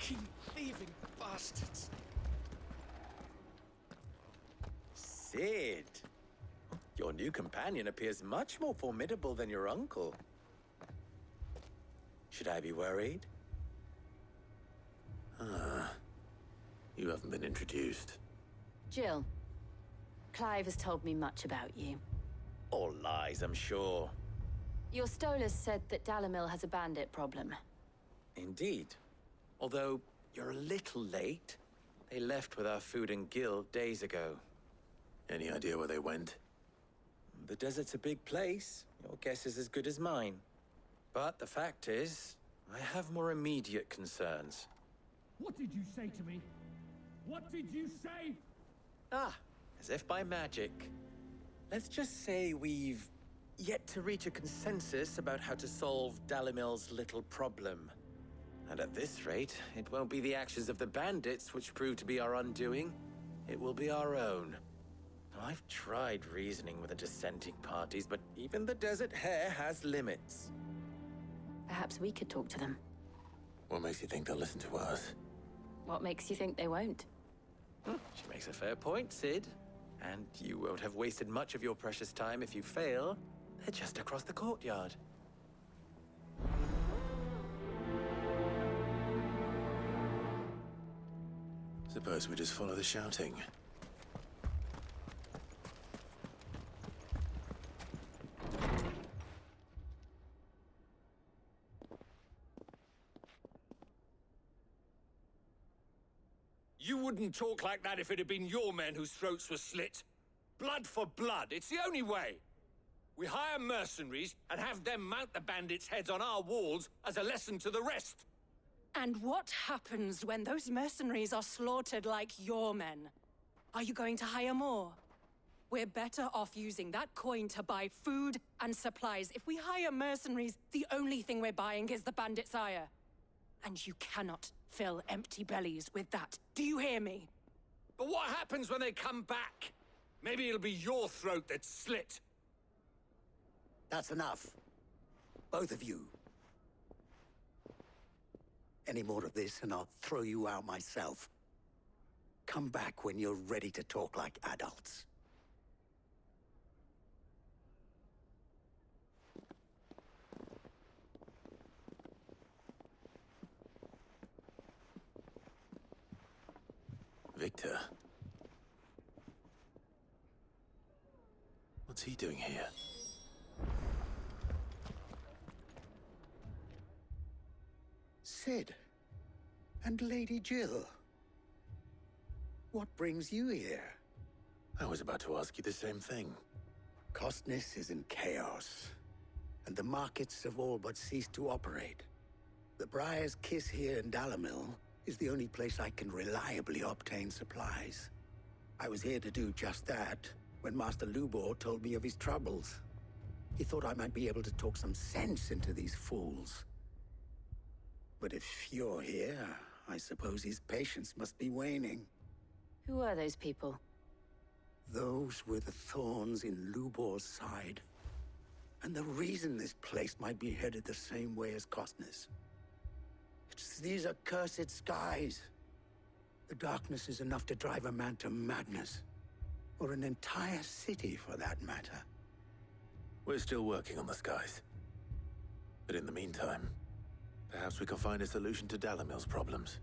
Fucking thieving bastards! Sid! Your new companion appears much more formidable than your uncle. Should I be worried? You haven't been introduced. Jill, Clive has told me much about you. All lies, I'm sure. Your Stolas said that Dalamil has a bandit problem. Indeed. Although, you're a little late. They left with our food and guild days ago. Any idea where they went? The desert's a big place. Your guess is as good as mine. But the fact is, I have more immediate concerns. What did you say to me? What did you say? As if by magic. Let's just say we've yet to reach a consensus about how to solve Dalamil's little problem. And at this rate, it won't be the actions of the bandits which prove to be our undoing. It will be our own. I've tried reasoning with the dissenting parties, but even the Desert Hare has limits. Perhaps we could talk to them. What makes you think they'll listen to us? What makes you think they won't? She makes a fair point, Sid. And you won't have wasted much of your precious time if you fail. They're just across the courtyard. Suppose we just follow the shouting. You wouldn't talk like that if it had been your men whose throats were slit. Blood for blood, it's the only way. We hire mercenaries and have them mount the bandits' heads on our walls as a lesson to the rest. And what happens when those mercenaries are slaughtered like your men? Are you going to hire more? We're better off using that coin to buy food and supplies. If we hire mercenaries, the only thing we're buying is the bandits' ire. And you cannot fill empty bellies with that. Do you hear me? But what happens when they come back? Maybe it'll be your throat that's slit. That's enough. Both of you. Any more of this and I'll throw you out myself. Come back when you're ready to talk like adults. Victor. What's he doing here? Sid. And Lady Jill. What brings you here? I was about to ask you the same thing. Costness is in chaos, and the markets have all but ceased to operate. The Briar's Kiss here in Dalamil is the only place I can reliably obtain supplies. I was here to do just that when Master Lubor told me of his troubles. He thought I might be able to talk some sense into these fools. But if you're here, I suppose his patience must be waning. Who are those people? Those were the thorns in Lubor's side. And the reason this place might be headed the same way as Costness. It's these accursed skies. The darkness is enough to drive a man to madness. Or an entire city, for that matter. We're still working on the skies. But in the meantime, perhaps we can find a solution to Dalamil's problems.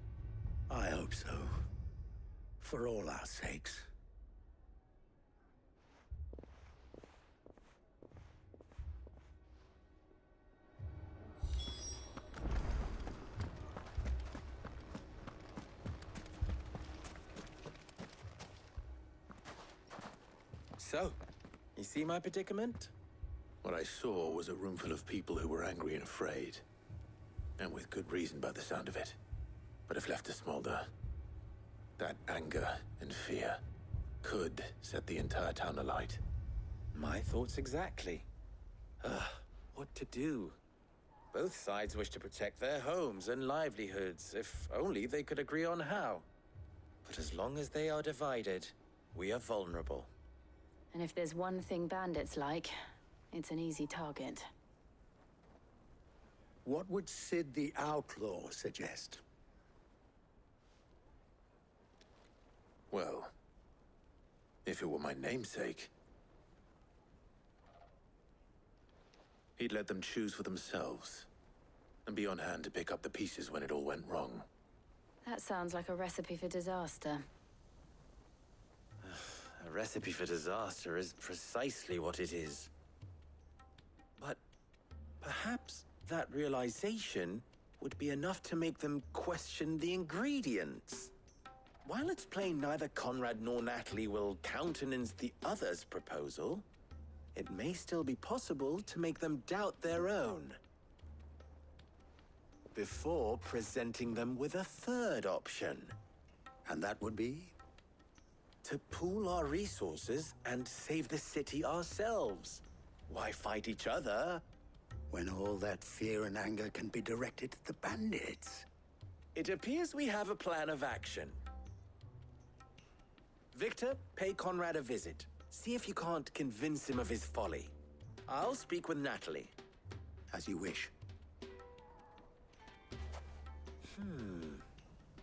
I hope so. For all our sakes. So, you see my predicament? What I saw was a room full of people who were angry and afraid. And with good reason by the sound of it. But if left to smolder, that anger and fear could set the entire town alight. My thoughts exactly. What to do? Both sides wish to protect their homes and livelihoods, if only they could agree on how. But as long as they are divided, we are vulnerable. And if there's one thing bandits like, it's an easy target. What would Sid the Outlaw suggest? Well, if it were my namesake, he'd let them choose for themselves and be on hand to pick up the pieces when it all went wrong. That sounds like a recipe for disaster. A recipe for disaster is precisely what it is. But perhaps that realization would be enough to make them question the ingredients. While it's plain neither Conrad nor Natalie will countenance the other's proposal, it may still be possible to make them doubt their own before presenting them with a third option. And that would be? To pool our resources and save the city ourselves. Why fight each other When all that fear and anger can be directed at the bandits. It appears we have a plan of action. Victor, pay Conrad a visit. See if you can't convince him of his folly. I'll speak with Natalie. As you wish.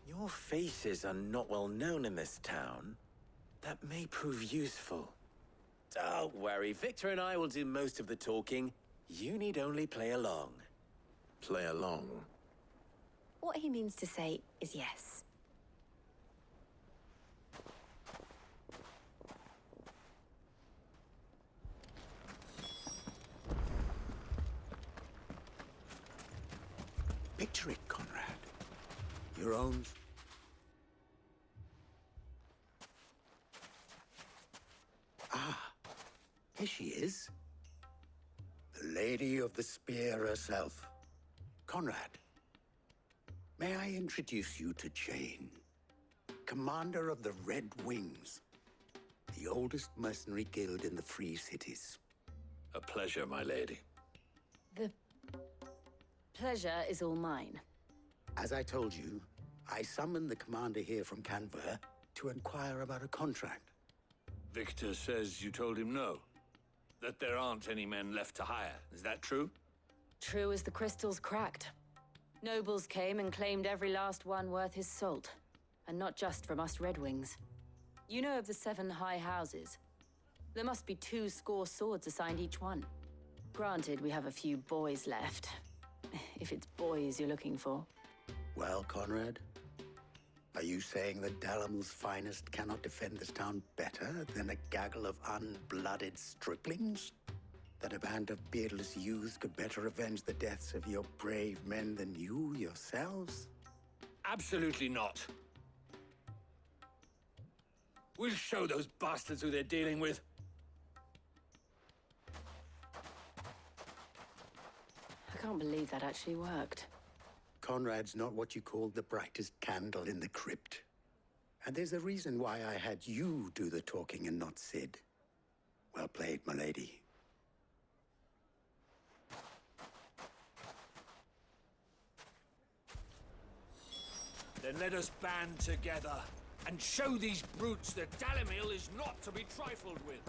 Your faces are not well known in this town. That may prove useful. Don't worry, Victor and I will do most of the talking. You need only play along. Play along. What he means to say is yes. Picture it, Conrad. Your own... Ah, here she is. The Lady of the Spear herself. Conrad, may I introduce you to Jane, commander of the Red Wings, the oldest mercenary guild in the Free Cities. A pleasure, my lady. The pleasure is all mine. As I told you, I summoned the commander here from Canberra to inquire about a contract. Victor says you told him no. That there aren't any men left to hire. Is that true? True as the crystals cracked. Nobles came and claimed every last one worth his salt. And not just from us Red Wings. You know of the 7 high houses. There must be 2 score swords assigned each one. Granted, we have a few boys left. If it's boys you're looking for. Well, Conrad, are you saying that Dalamil's finest cannot defend this town better than a gaggle of unblooded striplings? That a band of beardless youths could better avenge the deaths of your brave men than you yourselves? Absolutely not. We'll show those bastards who they're dealing with. I can't believe that actually worked. Conrad's not what you call the brightest candle in the crypt. And there's a reason why I had you do the talking and not Sid. Well played, my lady. Then let us band together and show these brutes that Dalimil is not to be trifled with.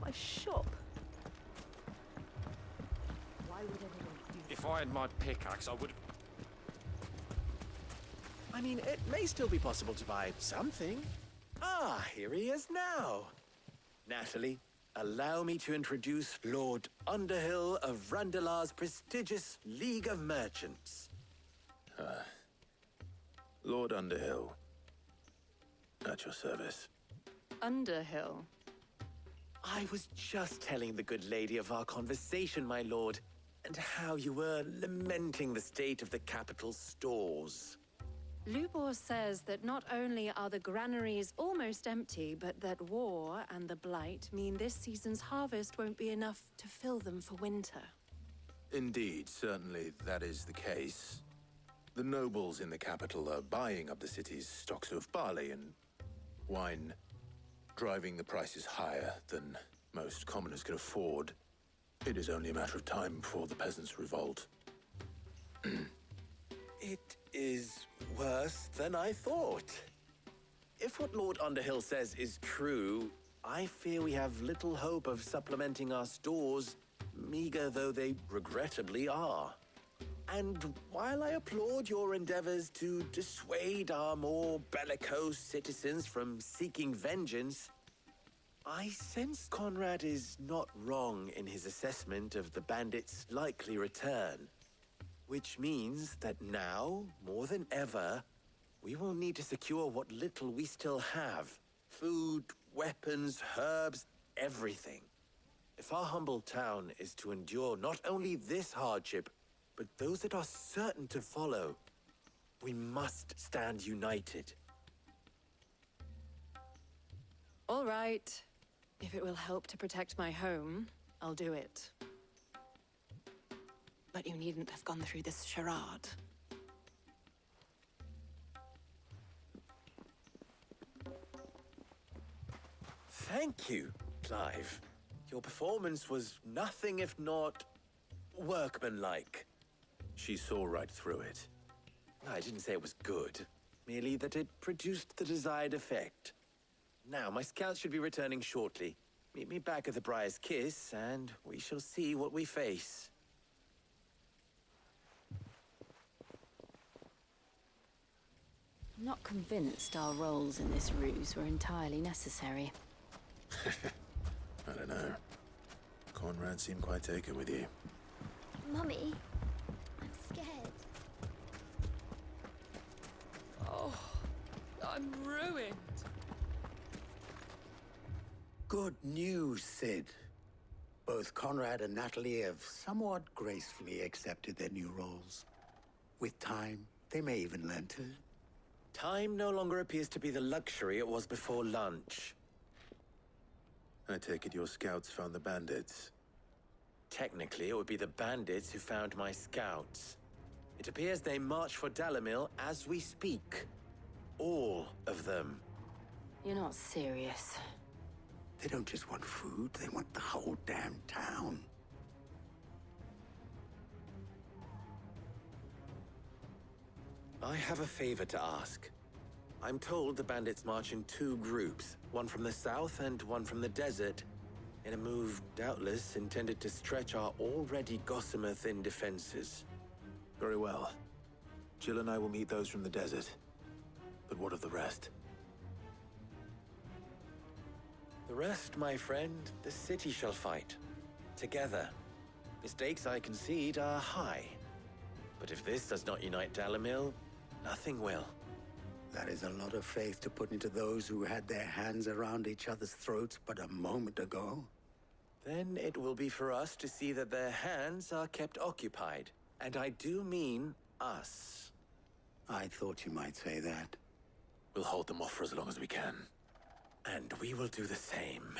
My shop. Why would anyone do that? If I had my pickaxe, I would have... I mean, it may still be possible to buy something. Ah, here he is now. Natalie, allow me to introduce Lord Underhill of Randalar's prestigious League of Merchants. Lord Underhill. At your service. Underhill. I was just telling the good lady of our conversation, my lord, and how you were lamenting the state of the capital's stores. Lubor says that not only are the granaries almost empty, but that war and the Blight mean this season's harvest won't be enough to fill them for winter. Indeed, certainly that is the case. The nobles in the capital are buying up the city's stocks of barley and wine, driving the prices higher than most commoners can afford. It is only a matter of time before the peasants revolt. It is worse than I thought. If what Lord Underhill says is true, I fear we have little hope of supplementing our stores, meager though they regrettably are. And while I applaud your endeavors to dissuade our more bellicose citizens from seeking vengeance, I sense Conrad is not wrong in his assessment of the bandits' likely return. Which means that now, more than ever, we will need to secure what little we still have. Food, weapons, herbs, everything. If our humble town is to endure not only this hardship, but those that are certain to follow, we must stand united. All right. If it will help to protect my home, I'll do it. But you needn't have gone through this charade. Thank you, Clive. Your performance was nothing if not workmanlike. She saw right through it. I didn't say it was good, merely that it produced the desired effect. Now, my scouts should be returning shortly. Meet me back at the Briar's Kiss, and we shall see what we face. I'm not convinced our roles in this ruse were entirely necessary. I don't know. Conrad seemed quite taken with you. Mummy, I'm scared. Oh, I'm ruined. Good news, Sid. Both Conrad and Natalie have somewhat gracefully accepted their new roles. With time, they may even learn to. Time no longer appears to be the luxury it was before lunch. I take it your scouts found the bandits. Technically, it would be the bandits who found my scouts. It appears they march for Dalimil as we speak. All of them. You're not serious. They don't just want food, they want the whole damn town. I have a favor to ask. I'm told the bandits march in two groups, one from the south and one from the desert, in a move doubtless intended to stretch our already gossamer-thin defenses. Very well. Jill and I will meet those from the desert. But what of the rest? The rest, my friend, the city shall fight. Together. The stakes, I concede, are high. But if this does not unite Dalimil, nothing will. That is a lot of faith to put into those who had their hands around each other's throats but a moment ago. Then it will be for us to see that their hands are kept occupied. And I do mean us. I thought you might say that. We'll hold them off for as long as we can. And we will do the same.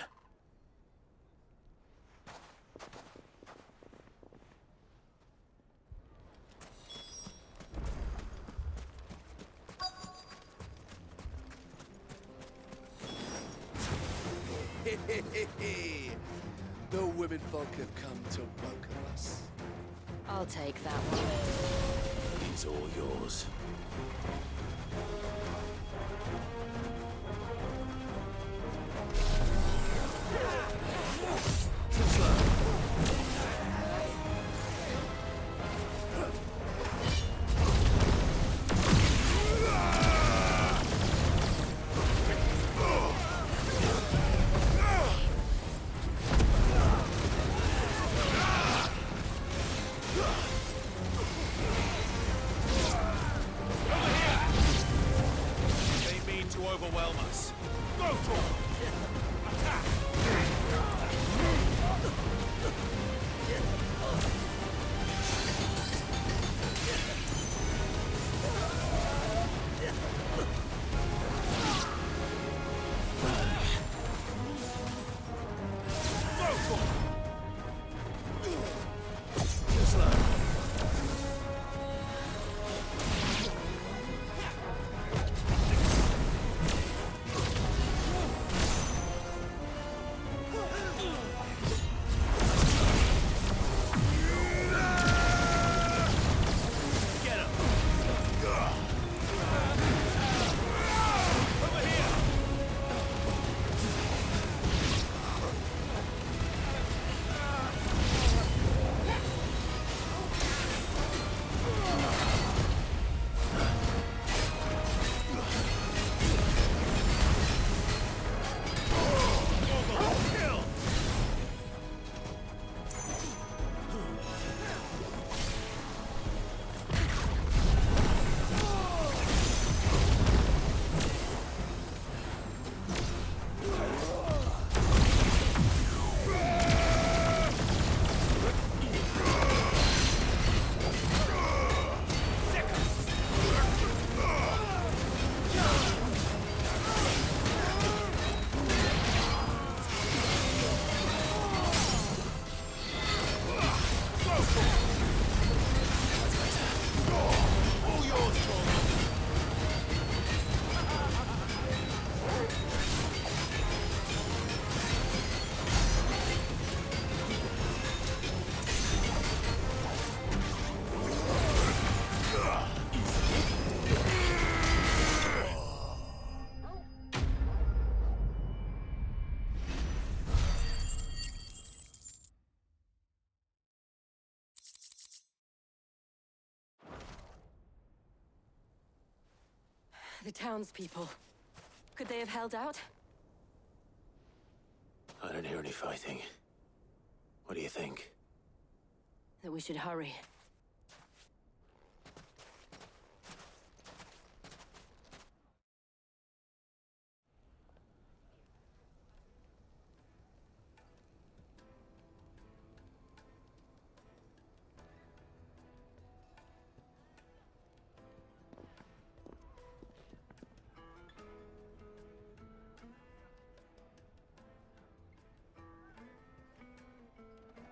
The women folk have come to welcome us. I'll take that one. He's all yours. The townspeople. Could they have held out? I don't hear any fighting. What do you think? That we should hurry.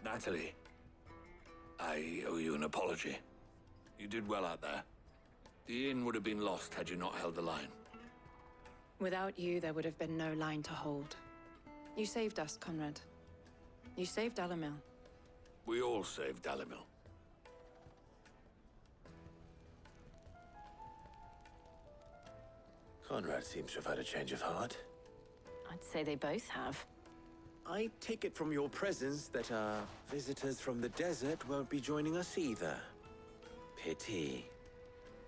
Natalie, I owe you an apology. You did well out there. The inn would have been lost had you not held the line. Without you, there would have been no line to hold. You saved us, Conrad. You saved Dalimil. We all saved Dalimil. Conrad seems to have had a change of heart. I'd say they both have. I take it from your presence that our visitors from the desert won't be joining us either. Pity.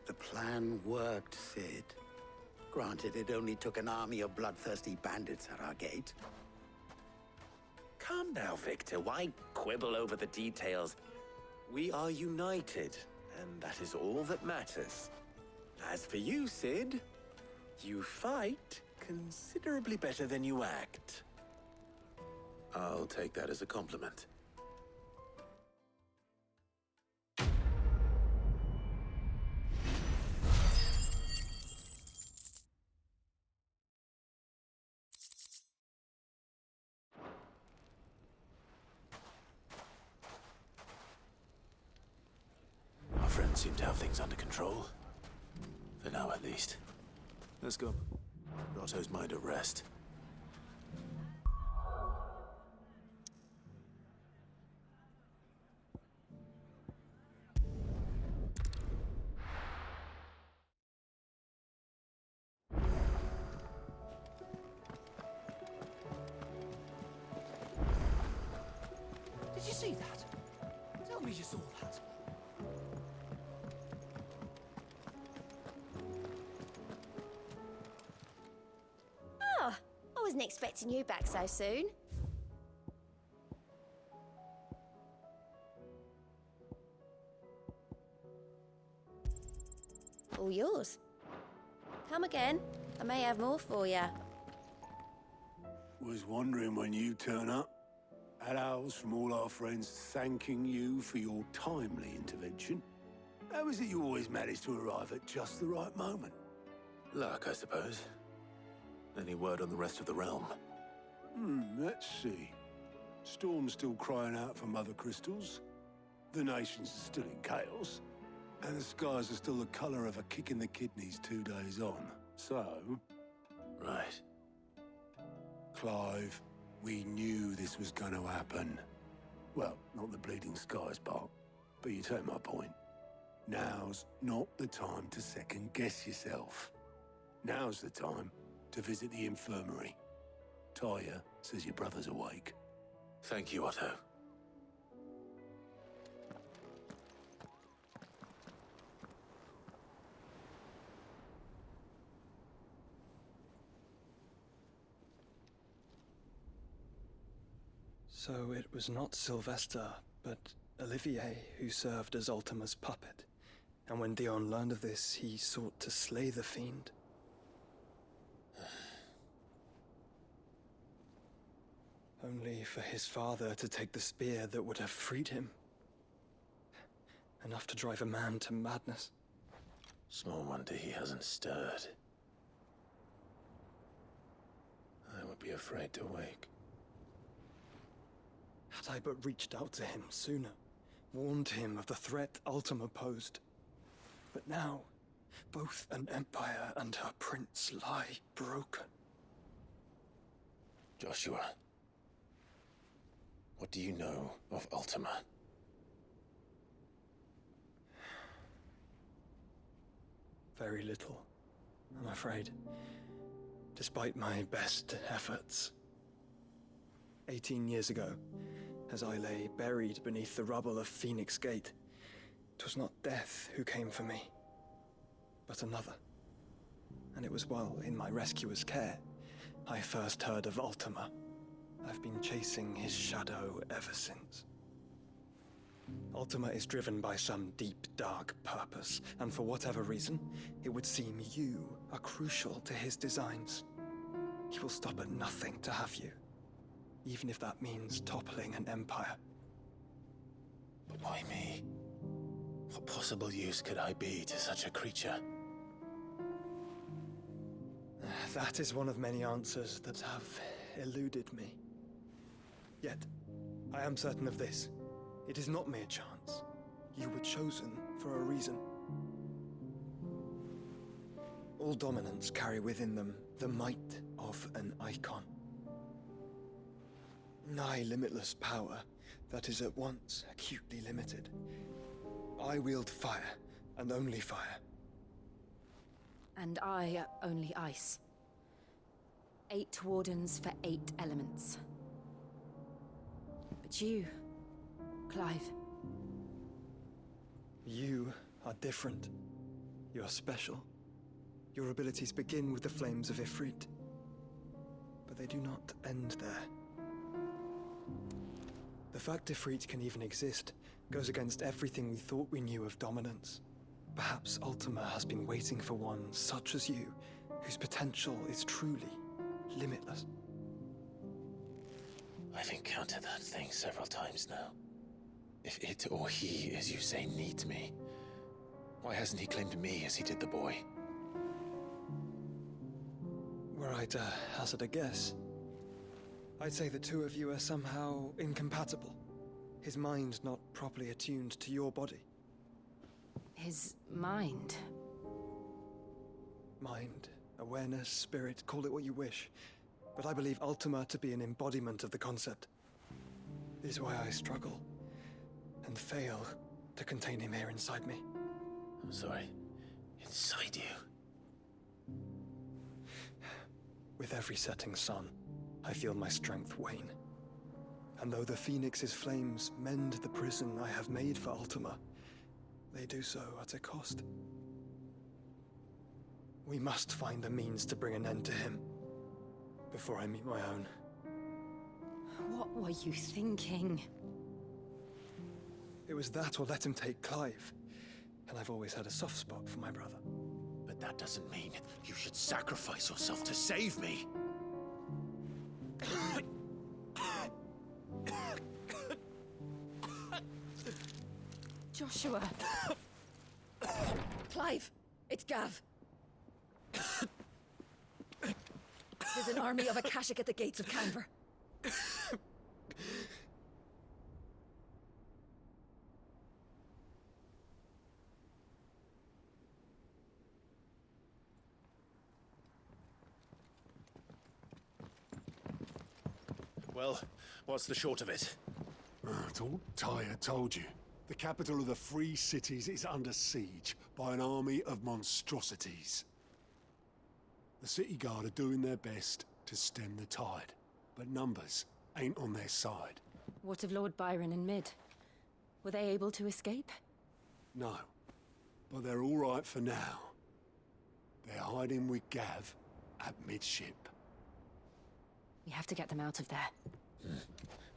The plan worked, Sid. Granted, it only took an army of bloodthirsty bandits at our gate. Calm now, Victor. Why quibble over the details? We are united, and that is all that matters. As for you, Sid, you fight considerably better than you act. I'll take that as a compliment. Our friends seem to have things under control. For now, at least. Let's go. Put Otto's mind at rest. Did you see that? Tell me you saw that. Ah, I wasn't expecting you back so soon. All yours. Come again. I may have more for you. Was wondering when you turn up. Had owls from all our friends thanking you for your timely intervention. How is it you always manage to arrive at just the right moment? Luck, I suppose. Any word on the rest of the realm? Let's see. Storm's still crying out for mother crystals. The nations are still in chaos. And the skies are still the colour of a kick in the kidneys 2 days on. So... Right. Clive, we knew this was going to happen. Well, not the bleeding skies part, but you take my point. Now's not the time to second-guess yourself. Now's the time to visit the infirmary. Talia says your brother's awake. Thank you, Otto. So it was not Sylvester, but Olivier who served as Ultima's puppet. And when Dion learned of this, he sought to slay the fiend. Only for his father to take the spear that would have freed him. Enough to drive a man to madness. Small wonder he hasn't stirred. I would be afraid to wake. Had I but reached out to him sooner, warned him of the threat Ultima posed. But now, both an empire and her prince lie broken. Joshua, what do you know of Ultima? Very little, I'm afraid. Despite my best efforts. 18 years ago, as I lay buried beneath the rubble of Phoenix Gate, 'twas not death who came for me, but another. and it was while in my rescuer's care I first heard of Ultima. I've been chasing his shadow ever since. Ultima is driven by some deep, dark purpose, and for whatever reason, it would seem you are crucial to his designs. He will stop at nothing to have you, even if that means toppling an empire. But why me? What possible use could I be to such a creature? That is one of many answers that have eluded me. Yet, I am certain of this. It is not mere chance. You were chosen for a reason. All dominants carry within them the might of an icon. Nigh limitless power that is at once acutely limited. I wield fire, and only fire. And I only ice. 8 wardens for 8 elements. But you, Clive. You are different. You're special. Your abilities begin with the flames of Ifrit. But they do not end there. The fact Ifrit can even exist goes against everything we thought we knew of dominance. Perhaps Ultima has been waiting for one such as you, whose potential is truly limitless. I've encountered that thing several times now. If it or he, as you say, needs me, why hasn't he claimed me as he did the boy? Were I to hazard a guess, I'd say the two of you are somehow incompatible. His mind not properly attuned to your body. His mind? Mind, awareness, spirit, call it what you wish. But I believe Ultima to be an embodiment of the concept. This is why I struggle and fail to contain him here inside me. I'm sorry. Inside you? With every setting sun, I feel my strength wane. And though the Phoenix's flames mend the prison I have made for Ultima, they do so at a cost. We must find a means to bring an end to him before I meet my own. What were you thinking? It was that or let him take Clive. And I've always had a soft spot for my brother. But that doesn't mean you should sacrifice yourself to save me. Joshua. Clive, it's Gav. There's an army of Akashic at the gates of Canver. Well, what's the short of it? Thought Tyre told you. The capital of the Free Cities is under siege by an army of monstrosities. The City Guard are doing their best to stem the tide, but numbers ain't on their side. What of Lord Byron and Mid? Were they able to escape? No, but they're all right for now. They're hiding with Gav at midship. We have to get them out of there.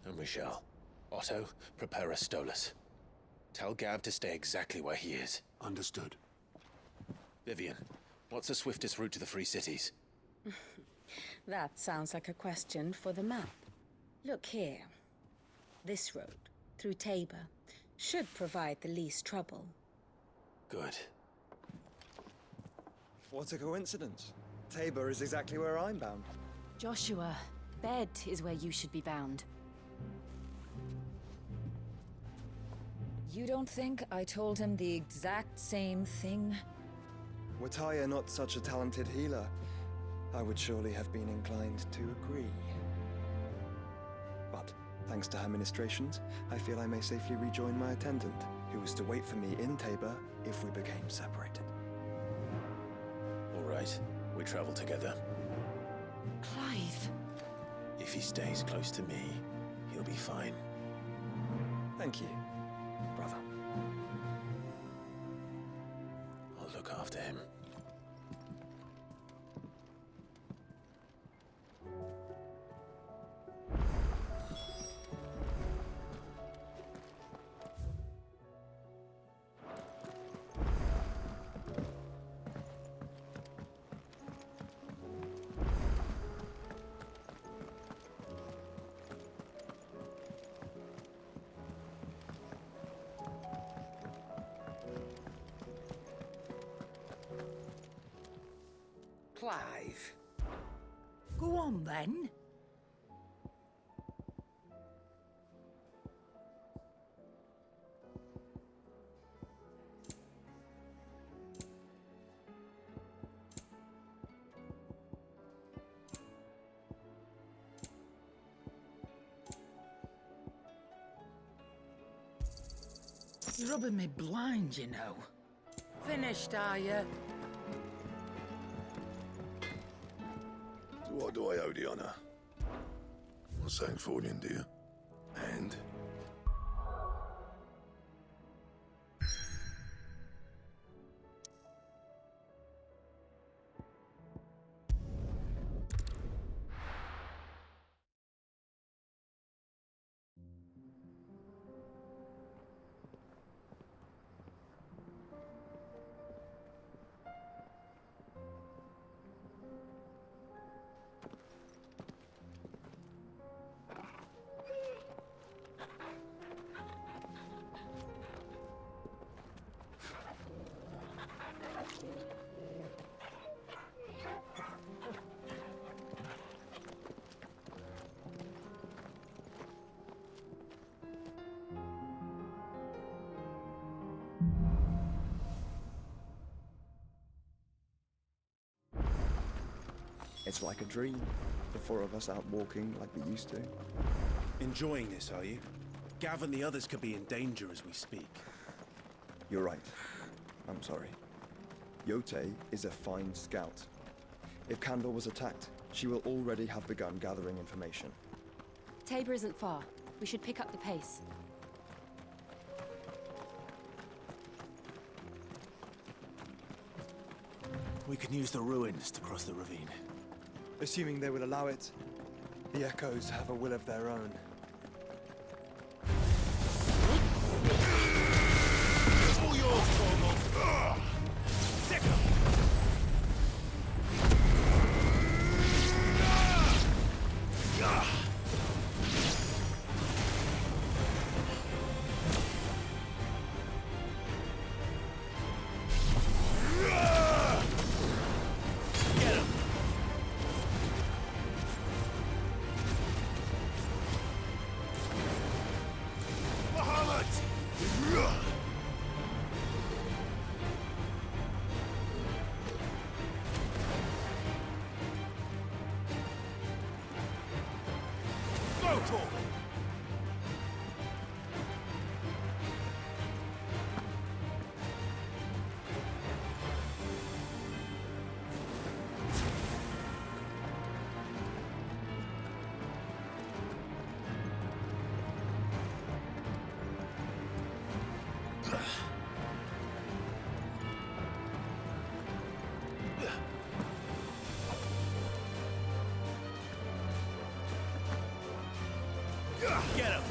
And we shall. Otto, prepare a Stolas. Tell Gav to stay exactly where he is. Understood. Vivian, what's the swiftest route to the Free Cities? That sounds like a question for the map. Look here. This road, through Tabor, should provide the least trouble. Good. What a coincidence. Tabor is exactly where I'm bound. Joshua, bed is where you should be bound. You don't think I told him the exact same thing? Were Tyre not such a talented healer, I would surely have been inclined to agree. But, thanks to her ministrations, I feel I may safely rejoin my attendant, who was to wait for me in Tabor if we became separated. All right, we travel together. Clive! If he stays close to me, he'll be fine. Thank you, brother. I'll look after him. Clive. Go on, then. You're rubbing me blind, you know. Finished, are you? So what do I owe the honor? Well, something for you, dear. And? It's like a dream. The four of us out walking like we used to. Enjoying this, are you? Gav and the others could be in danger as we speak. You're right. I'm sorry. Yote is a fine scout. If Candor was attacked, she will already have begun gathering information. Tabor isn't far. We should pick up the pace. We can use the ruins to cross the ravine. Assuming they would allow it, the Echoes have a will of their own. All yours, Torgal. Sicker. Get him!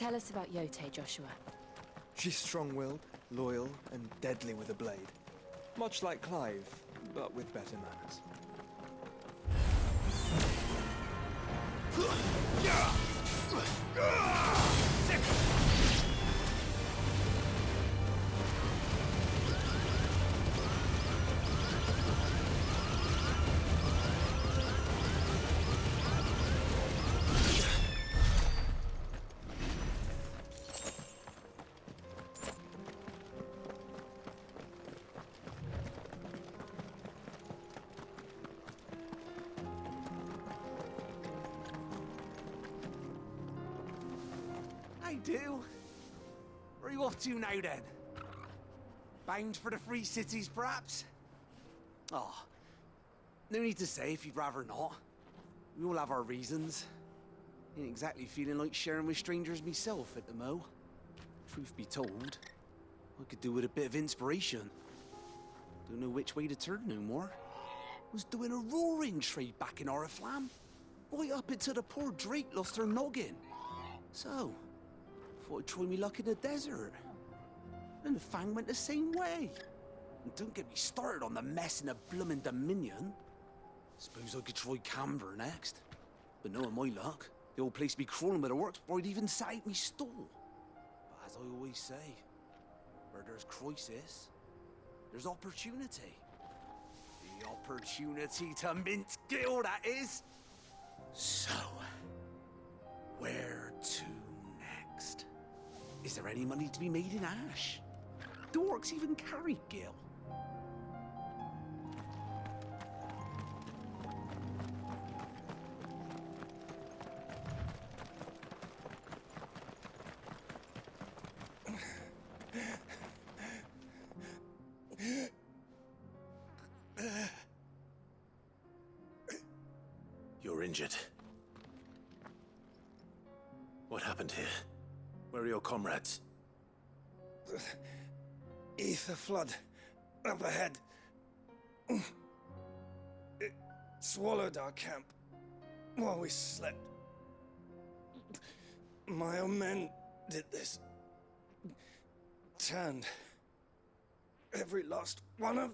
Tell us about Yote, Joshua. She's strong-willed, loyal, and deadly with a blade. Much like Clive, but with better manners. I do. Where are you off to now, then? Bound for the Free Cities, perhaps? Oh, no need to say if you'd rather not. We all have our reasons. Ain't exactly feeling like sharing with strangers myself at the mo. Truth be told, I could do with a bit of inspiration. Don't know which way to turn no more. Was doing a roaring trade back in Oriflamme. Right up until the poor Drake lost her noggin. So, thought I'd try me luck in the desert. And the Fang went the same way. And don't get me started on the mess in the bloomin' Dominion. Suppose I could try Camber next. But knowing my luck, the old place be crawling with the works before I'd even sat out me stall. But as I always say, where there's crisis, there's opportunity. The opportunity to mint Gil, that is. So, where to next? Is there any money to be made in Ash? Do orcs even carry Gil? You're injured. What happened here? Where are your comrades? Ether flood. Up ahead. It swallowed our camp while we slept. My own men did this. Turned every last one of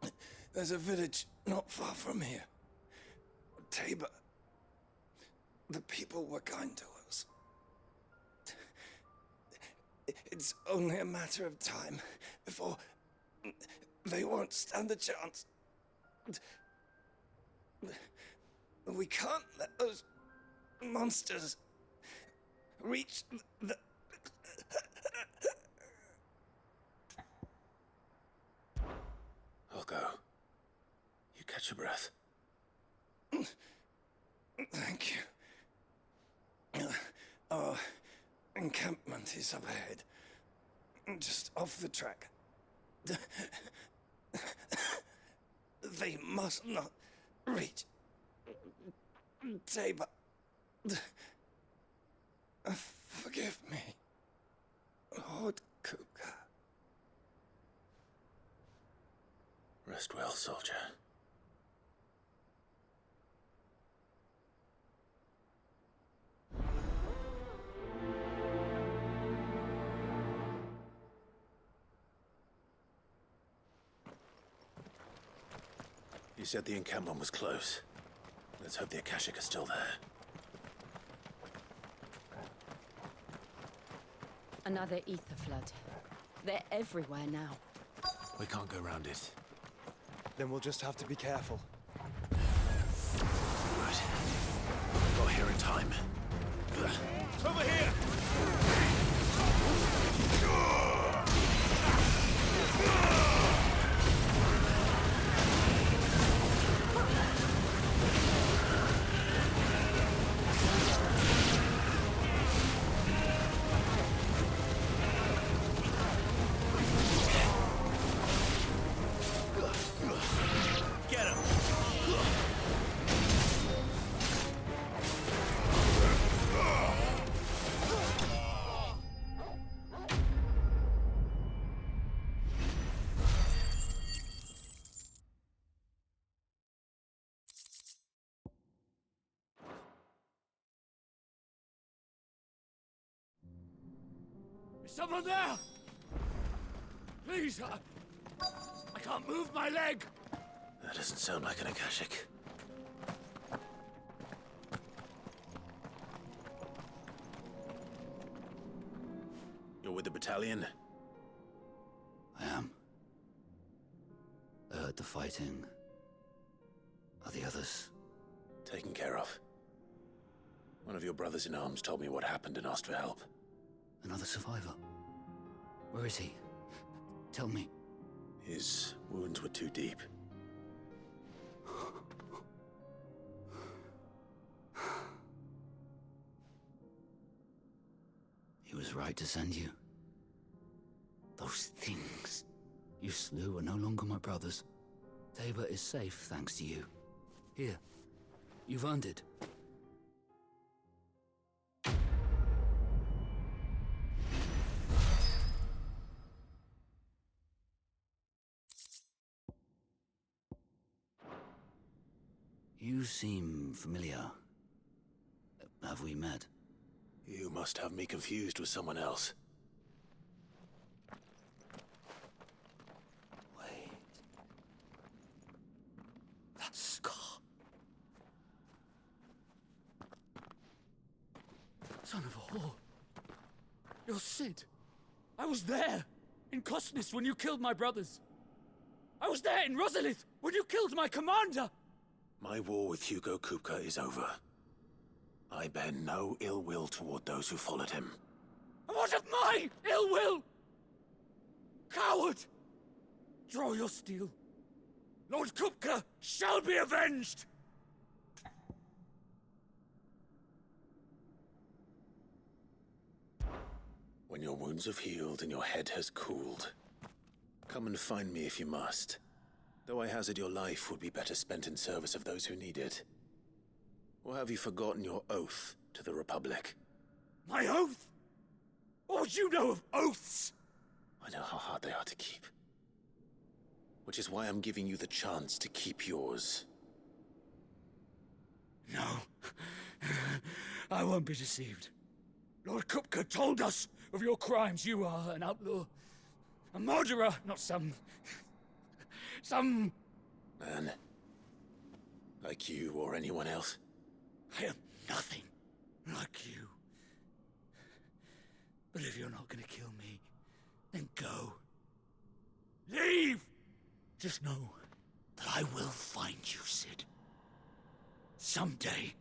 them. There's a village not far from here. Tabor. The people were kind to us. It's only a matter of time before they won't stand a chance. We can't let those monsters reach the... I'll go. You catch your breath. Thank you. Our encampment is up ahead. Just off the track. They must not reach Tabor. Forgive me, Lord Kuka. Rest well, soldier. You said the encampment was close. Let's hope the Akashic are still there. Another ether flood. They're everywhere now. We can't go around it. Then we'll just have to be careful. Right. Got here in time. Over here! Get him! Someone there! Please, I can't move my leg! That doesn't sound like an Akashic. You're with the battalion? I am. I heard the fighting. Are the others? Taken care of. One of your brothers in arms told me what happened and asked for help. Another survivor? Where is he? Tell me. His wounds were too deep. He was right to send you. Those things you slew are no longer my brothers. Tabor is safe thanks to you. Here, you've earned it. You seem familiar. Have we met? You must have me confused with someone else. Wait. That scar. Son of a whore. You're Sid. I was there, in Kosnis, when you killed my brothers. I was there in Rosalith, when you killed my commander! My war with Hugo Kupka is over. I bear no ill will toward those who followed him. And what of my ill will? Coward! Draw your steel. Lord Kupka shall be avenged! When your wounds have healed and your head has cooled, come and find me if you must. Though I hazard your life would be better spent in service of those who need it. Or have you forgotten your oath to the Republic? My oath? What would you know of oaths? I know how hard they are to keep. Which is why I'm giving you the chance to keep yours. No. I won't be deceived. Lord Kupka told us of your crimes. You are an outlaw. A murderer, not some man. Like you or anyone else. I am nothing like you. But if you're not gonna kill me, then go. Leave! Just know that I will find you, Sid. Someday.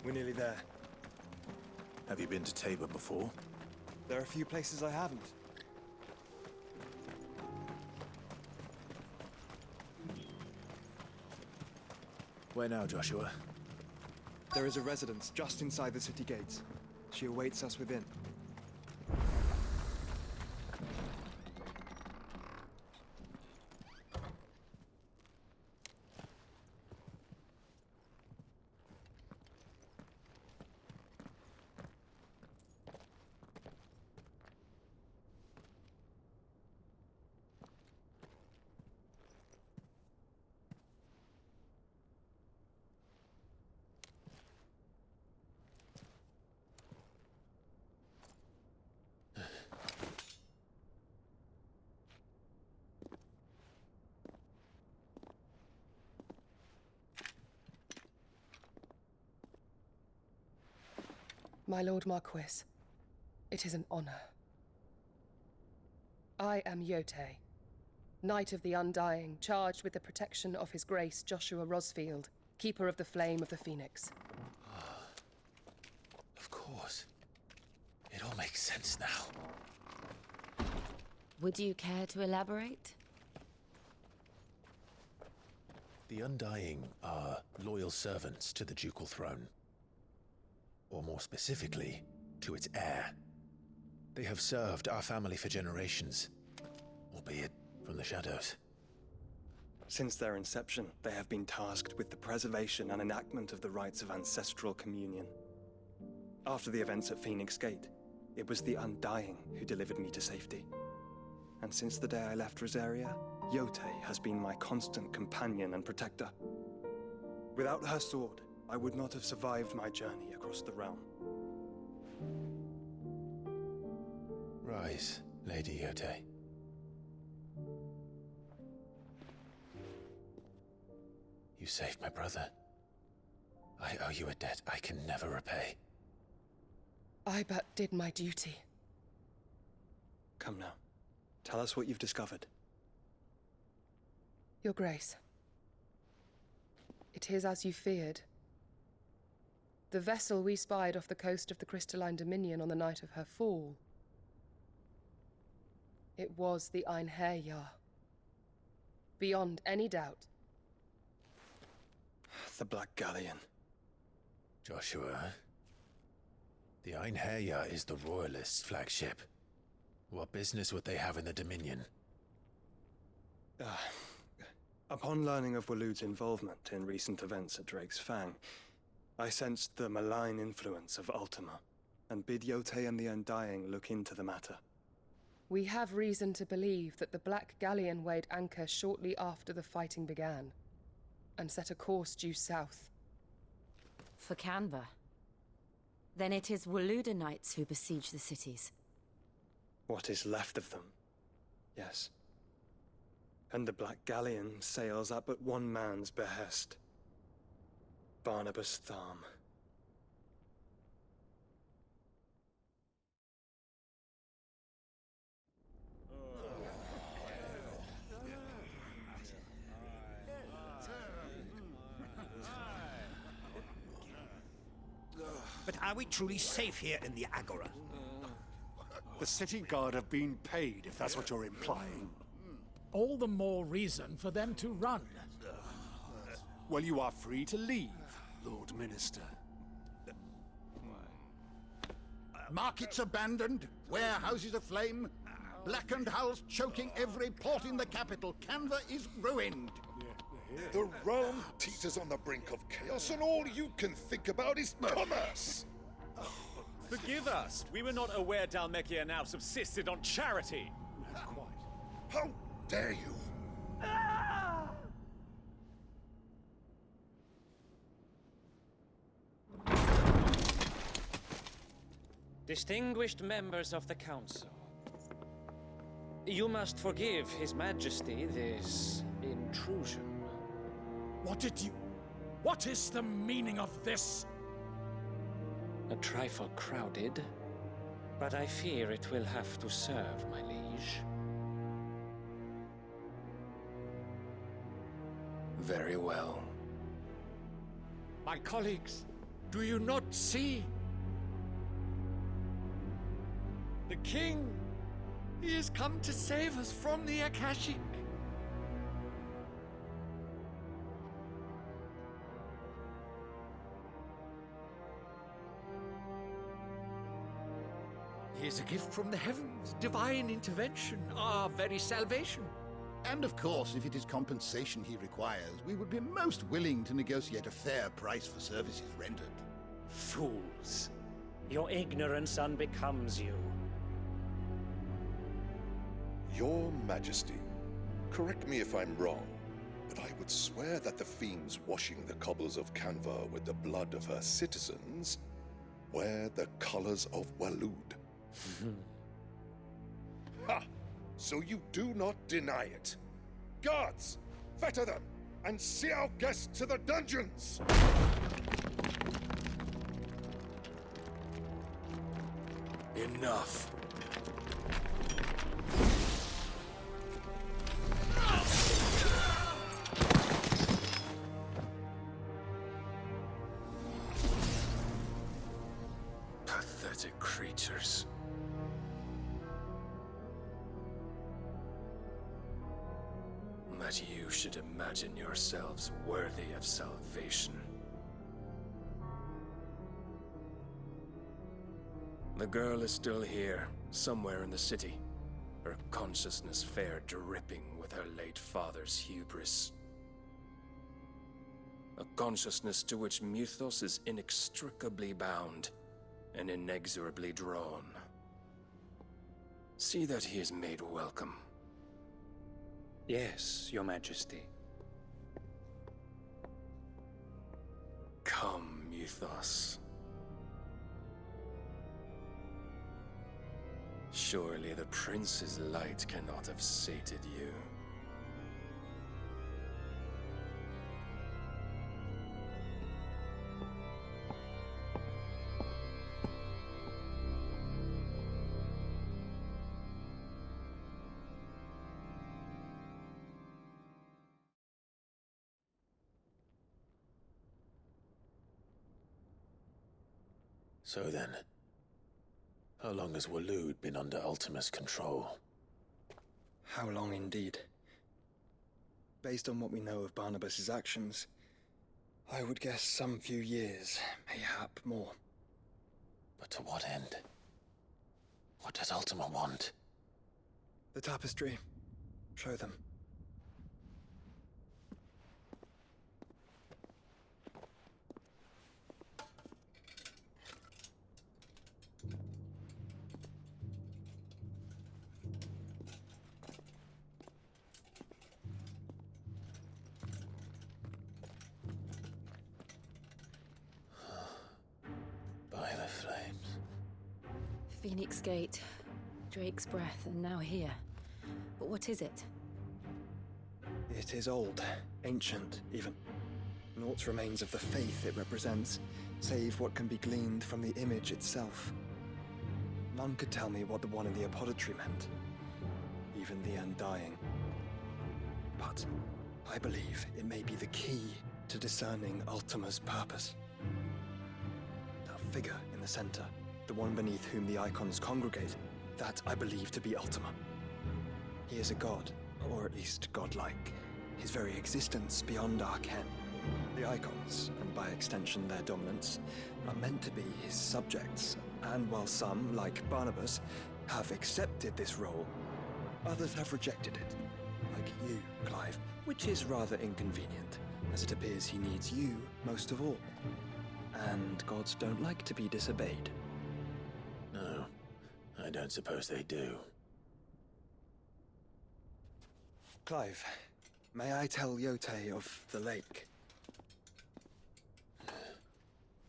We're nearly there. Have you been to Tabor before? There are a few places I haven't. Where now, Joshua? There is a residence just inside the city gates. She awaits us within. My Lord Marquis, it is an honor. I am Yotei, Knight of the Undying, charged with the protection of His Grace Joshua Rosfield, Keeper of the Flame of the Phoenix. Of course. It all makes sense now. Would you care to elaborate? The Undying are loyal servants to the ducal throne. Or more specifically, to its heir. They have served our family for generations, albeit from the shadows. Since their inception, they have been tasked with the preservation and enactment of the rites of ancestral communion. After the events at Phoenix Gate, it was the Undying who delivered me to safety. And since the day I left Rosaria, Yotei has been my constant companion and protector. Without her sword, I would not have survived my journey across the realm. Rise, Lady Yotei. You saved my brother. I owe you a debt I can never repay. I but did my duty. Come now. Tell us what you've discovered. Your Grace. It is as you feared. The vessel we spied off the coast of the Crystalline Dominion on the night of her fall. It was the Einherjar. Beyond any doubt. The Black Galleon. Joshua, the Einherjar is the Royalists' flagship. What business would they have in the Dominion? Upon learning of Waloed's involvement in recent events at Drake's Fang, I sensed the malign influence of Ultima, and bid Yotei and the Undying look into the matter. We have reason to believe that the Black Galleon weighed anchor shortly after the fighting began, and set a course due south. For Canva. Then it is Waloed knights who besiege the cities. What is left of them, yes. And the Black Galleon sails at but one man's behest. Barnabas Tharm. But are we truly safe here in the Agora? The city guard have been paid, if that's what you're implying. All the more reason for them to run. Well, you are free to leave, Lord Minister. Markets abandoned, warehouses aflame, blackened hulls choking every port in the capital. Canva is ruined. The realm teeters on the brink of chaos, and all you can think about is commerce. Forgive us. We were not aware Dhalmekia now subsisted on charity. How dare you? Distinguished members of the Council, you must forgive His Majesty this intrusion. What is the meaning of this? A trifle crowded, but I fear it will have to serve, my liege. Very well. My colleagues, do you not see? The king, he has come to save us from the Akashic. He is a gift from the heavens, divine intervention, our very salvation. And of course, if it is compensation he requires, we would be most willing to negotiate a fair price for services rendered. Fools. Your ignorance unbecomes you. Your Majesty, correct me if I'm wrong, but I would swear that the fiends washing the cobbles of Canva with the blood of her citizens wear the colors of Waloed. Ha! So you do not deny it. Guards, fetter them, and see our guests to the dungeons! Enough. Pathetic creatures. That you should imagine yourselves worthy of salvation. The girl is still here, somewhere in the city. Her consciousness fair dripping with her late father's hubris. A consciousness to which Mythos is inextricably bound and inexorably drawn. See that he is made welcome. Yes, Your Majesty. Come, Mythos. Surely the prince's light cannot have sated you. So then, how long has Waloed been under Ultima's control? How long indeed? Based on what we know of Barnabas's actions, I would guess some few years, mayhap more. But to what end? What does Ultima want? The tapestry. Show them. By the flames. Phoenix Gate, Drake's Breath, and now here. But what is it? It is old, ancient, even. Naught remains of the faith it represents, save what can be gleaned from the image itself. None could tell me what the one in the apothecary meant, even the Undying. But I believe it may be the key to discerning Ultima's purpose. That figure in the center, the one beneath whom the icons congregate, that I believe to be Ultima. He is a god, or at least godlike. His very existence beyond our ken. The icons, and by extension their dominance, are meant to be his subjects, and while some, like Barnabas, have accepted this role, others have rejected it. Like you, Clive, which is rather inconvenient, as it appears he needs you most of all. And gods don't like to be disobeyed. No, I don't suppose they do. Clive, may I tell Yote of the lake?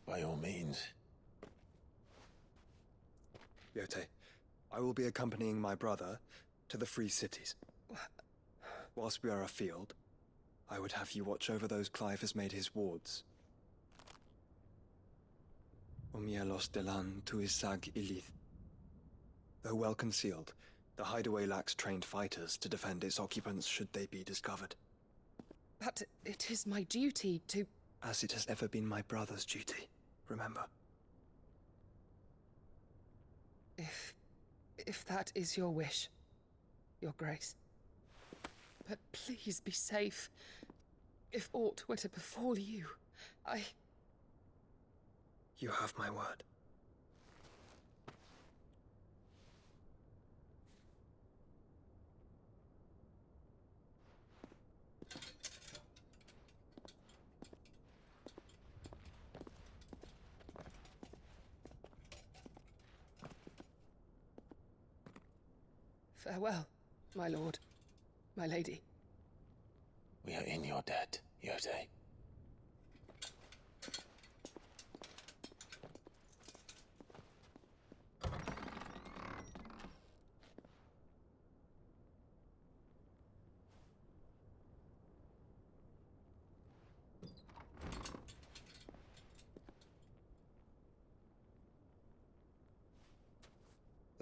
By all means. Yote, I will be accompanying my brother to the Free Cities. Whilst we are afield, I would have you watch over those Clive has made his wards. Omielos delan tuisag ilith. Though well concealed, the hideaway lacks trained fighters to defend its occupants should they be discovered. But it is my duty to... As it has ever been my brother's duty, remember. If that is your wish, Your Grace. But please be safe. If aught were to befall you, You have my word. Farewell, my lord, my lady. We are in your debt, Yote.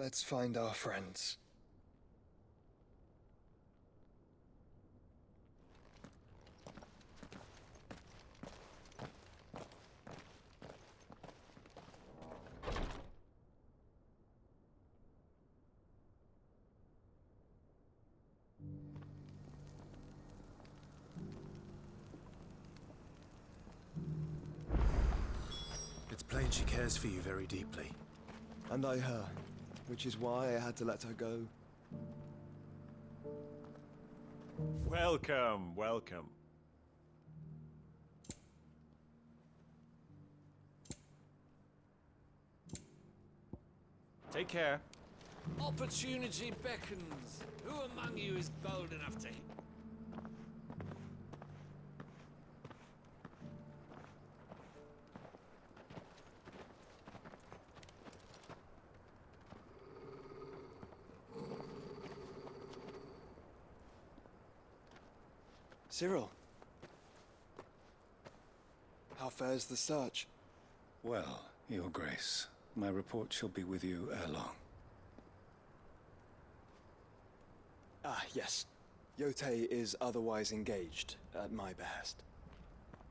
Let's find our friends. It's plain she cares for you very deeply. And I her, which is why I had to let her go. Welcome, welcome. Take care. Opportunity beckons. Who among you is bold enough to... Cyril. How fares the search? Well, Your Grace, my report shall be with you ere long. Ah, yes. Yotei is otherwise engaged, at my behest.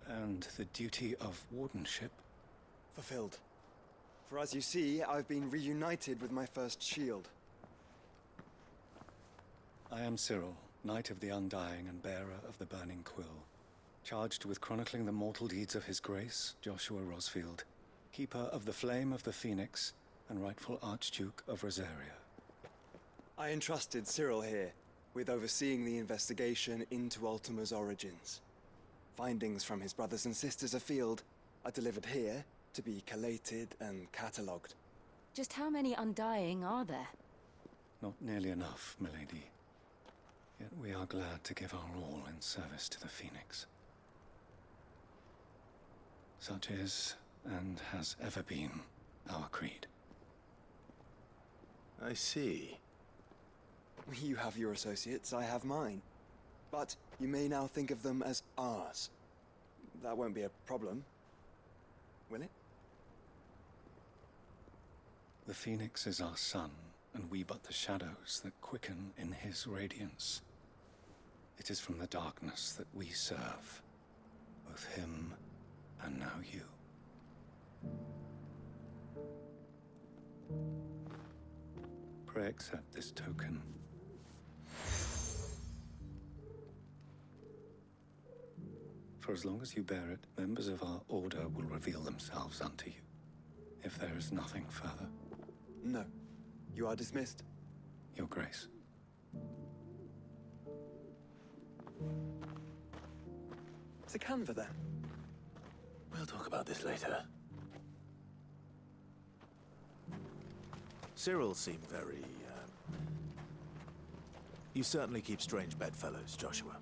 And the duty of wardenship? Fulfilled. For as you see, I've been reunited with my first shield. I am Cyril, Knight of the Undying and bearer of the Burning Quill, charged with chronicling the mortal deeds of His Grace, Joshua Rosfield, Keeper of the Flame of the Phoenix and rightful Archduke of Rosaria. I entrusted Cyril here with overseeing the investigation into Ultima's origins. Findings from his brothers and sisters afield are delivered here to be collated and catalogued. Just how many Undying are there? Not nearly enough, milady. Yet we are glad to give our all in service to the Phoenix. Such is, and has ever been, our creed. I see. You have your associates, I have mine. But you may now think of them as ours. That won't be a problem, will it? The Phoenix is our sun, and we but the shadows that quicken in his radiance. It is from the darkness that we serve, both him and now you. Pray accept this token. For as long as you bear it, members of our order will reveal themselves unto you, if there is nothing further. No. You are dismissed. Your Grace. To Canva, then? We'll talk about this later. Cyril seemed very, You certainly keep strange bedfellows, Joshua.